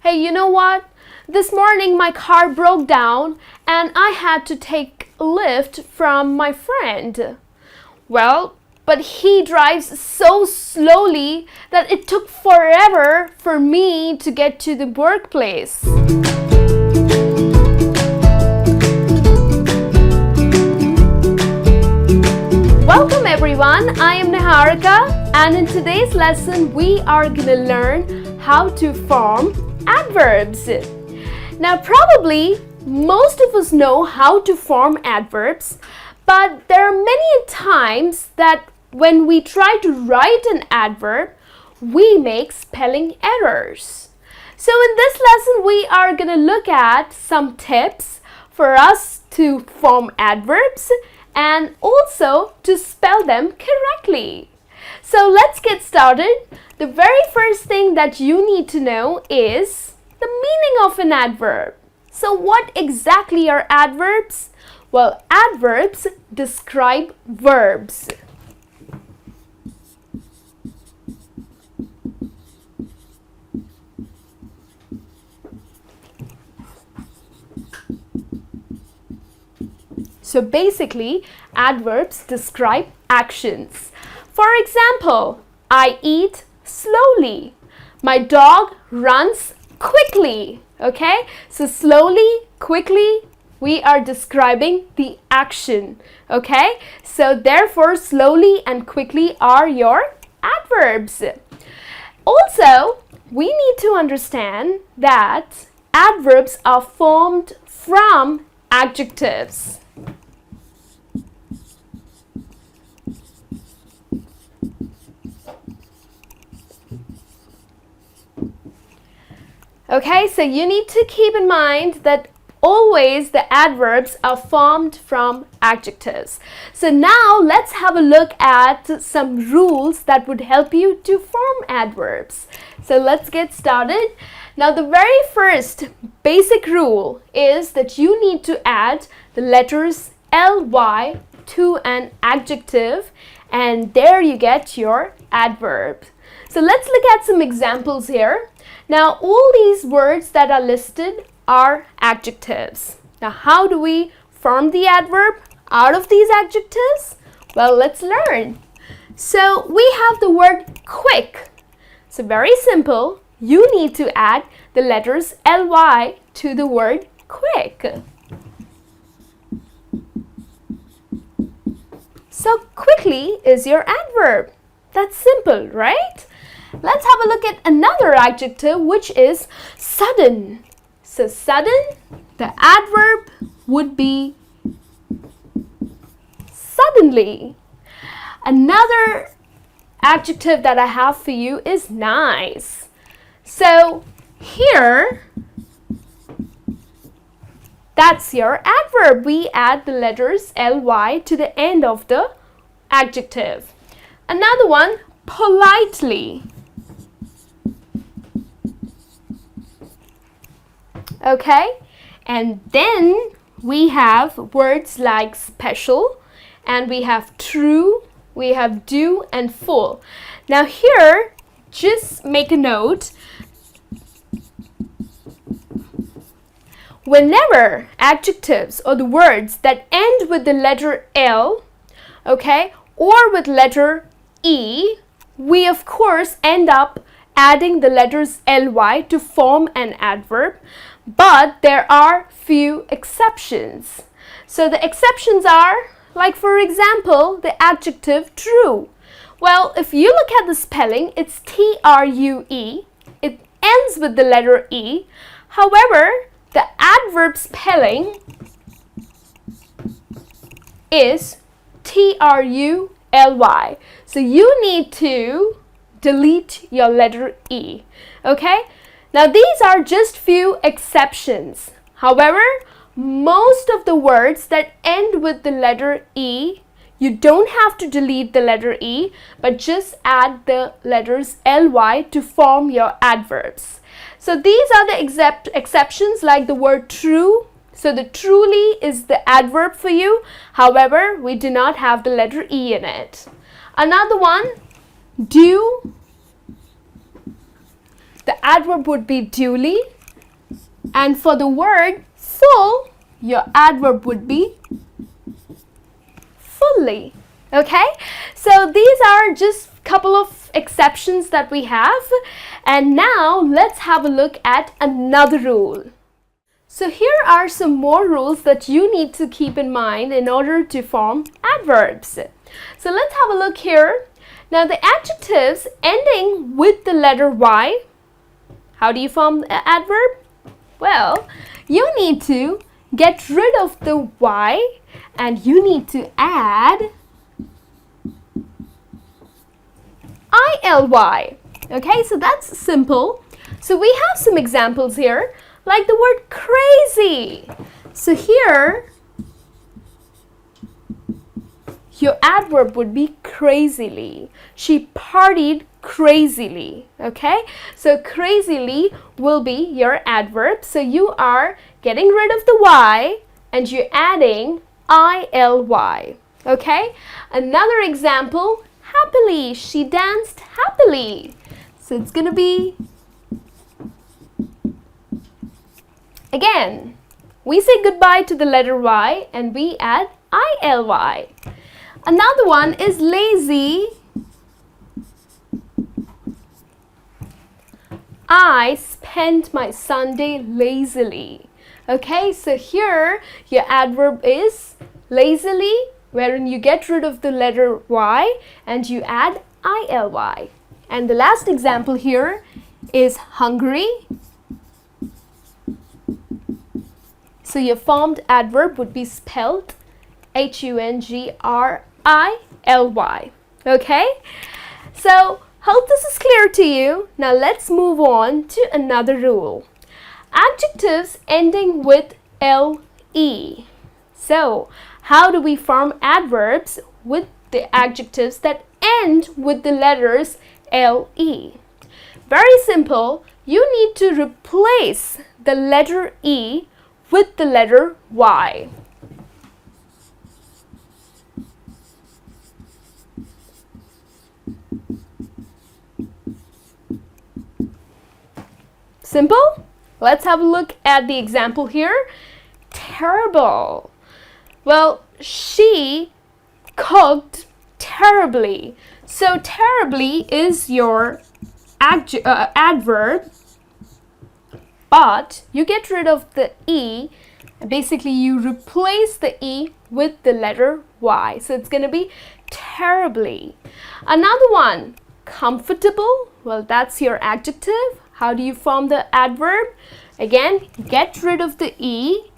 Hey, you know what? This morning my car broke down and I had to take a lift from my friend. Well, but he drives so slowly that it took forever for me to get to the workplace. Welcome everyone, I am Niharika, and in today's lesson we are going to learn how to form adverbs. Now probably most of us know how to form adverbs, but there are many times that when we try to write an adverb, we make spelling errors. So in this lesson we are going to look at some tips for us to form adverbs and also to spell them correctly. So let's get started. The very first thing that you need to know is the meaning of an adverb. So what exactly are adverbs? Well, adverbs describe verbs. So basically, adverbs describe actions. For example, I eat slowly. My dog runs quickly. Okay? So slowly, quickly, we are describing the action. Okay? So therefore, slowly and quickly are your adverbs. Also, we need to understand that adverbs are formed from adjectives. Okay, so you need to keep in mind that always the adverbs are formed from adjectives. So now let's have a look at some rules that would help you to form adverbs. So let's get started. Now the very first basic rule is that you need to add the letters ly to an adjective, and there you get your adverb. So let's look at some examples here. Now all these words that are listed are adjectives. Now how do we form the adverb out of these adjectives? Well, let's learn. So we have the word quick. So very simple, you need to add the letters ly to the word quick. So quickly is your adverb. That's simple, right? Let's have a look at another adjective, which is sudden. So sudden, the adverb would be suddenly. Another adjective that I have for you is nice. So here, that's your adverb. We add the letters ly to the end of the adjective. Another one, politely. Okay, and then we have words like special, and we have true, we have do and full. Now here, just make a note. Whenever adjectives or the words that end with the letter L, okay, or with letter E, we of course end up adding the letters ly to form an adverb, but there are few exceptions. So the exceptions are, like for example, the adjective true. Well, if you look at the spelling, it's true. It ends with the letter E. However, the adverb spelling is truly. So you need to delete your letter E. Okay? Now these are just few exceptions. However, most of the words that end with the letter E, you don't have to delete the letter E, but just add the letters ly to form your adverbs. So these are the exceptions, like the word true. So the truly is the adverb for you. However, we do not have the letter E in it. Another one, do. The adverb would be duly. And for the word full, your adverb would be fully. Okay, so these are just a couple of exceptions that we have. And now let's have a look at another rule. So here are some more rules that you need to keep in mind in order to form adverbs. So let's have a look here. Now the adjectives ending with the letter Y, how do you form an adverb? Well, you need to get rid of the Y and you need to add ILY. Okay, so that's simple. So we have some examples here, like the word crazy. So here, your adverb would be crazily. She partied crazily. Okay, so crazily will be your adverb. So you are getting rid of the Y and you're adding ILY. Okay, another example, happily. She danced happily. So it's gonna be, again, we say goodbye to the letter Y and we add ILY. Another one is lazy. I spent my Sunday lazily. Okay, so here your adverb is lazily, wherein you get rid of the letter Y and you add ILY. And the last example here is hungry. So your formed adverb would be spelled HUNGRILY. Okay? So, hope this is clear to you. Now let's move on to another rule. Adjectives ending with LE. So, how do we form adverbs with the adjectives that end with the letters LE? Very simple. You need to replace the letter E with the letter Y. Simple? Let's have a look at the example here. Terrible. Well, she cooked terribly. So terribly is your adverb, but you get rid of the E. Basically, you replace the E with the letter Y. So it's going to be terribly. Another one, comfortable. Well, that's your adjective. How do you form the adverb? Again, get rid of the E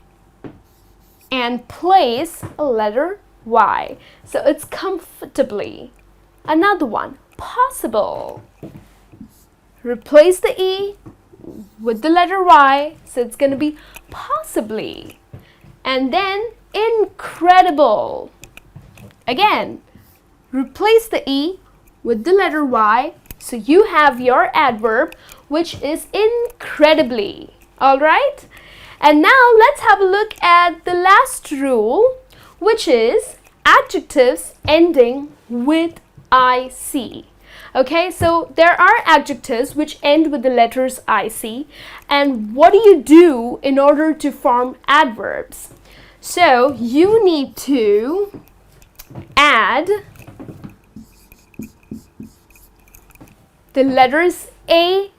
and place a letter Y. So it's comfortably. Another one, possible. Replace the E with the letter Y. So it's going to be possibly. And then incredible. Again, replace the E with the letter Y. So you have your adverb, which is incredibly. All right? And now let's have a look at the last rule, which is adjectives ending with IC. Okay, so there are adjectives which end with the letters IC. And what do you do in order to form adverbs? So you need to add the letters ALLY.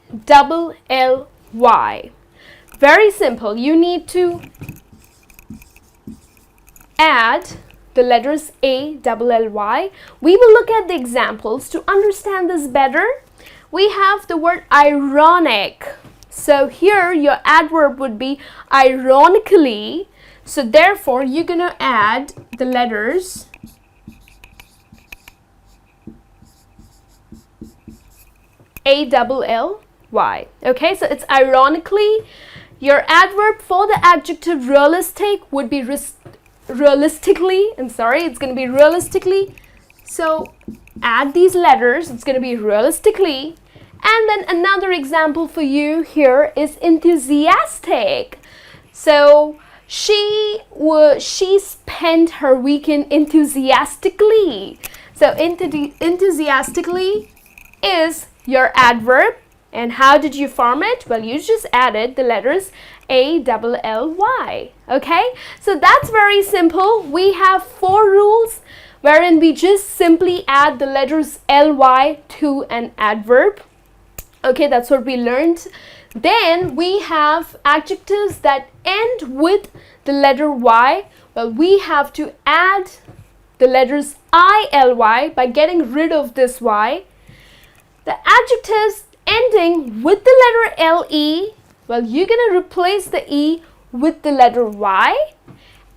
Very simple. You need to add the letters ALLY. We will look at the examples to understand this better. We have the word ironic. So here your adverb would be ironically. So therefore you're going to add the letters ALLY. Okay, so it's ironically. Your adverb for the adjective realistic would be realistically. I'm sorry, it's going to be realistically. So add these letters. It's going to be realistically. And then another example for you here is enthusiastic. So she spent her weekend enthusiastically. So enthusiastically is your adverb, And how did you form it? Well, you just added the letters A-double-L-Y. Okay, so that's very simple. We have 4 rules wherein we just simply add the letters ly to an adverb. Okay, that's what we learned. Then we have adjectives that end with the letter Y. Well, we have to add the letters ily by getting rid of this Y. The adjectives ending with the letter le, well, you're going to replace the e with the letter y.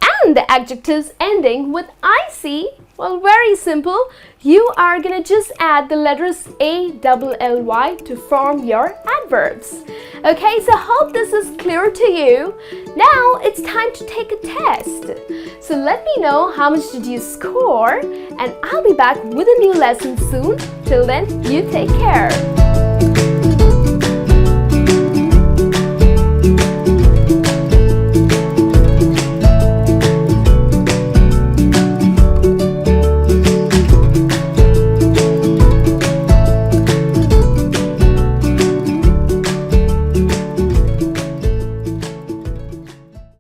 And the adjectives ending with ic, well, very simple. You are going to just add the letters A-double-L-Y to form your adverbs. Okay, so hope this is clear to you. Now it's time to take a test. So let me know how much did you score, and I'll be back with a new lesson soon. Till then, you take care.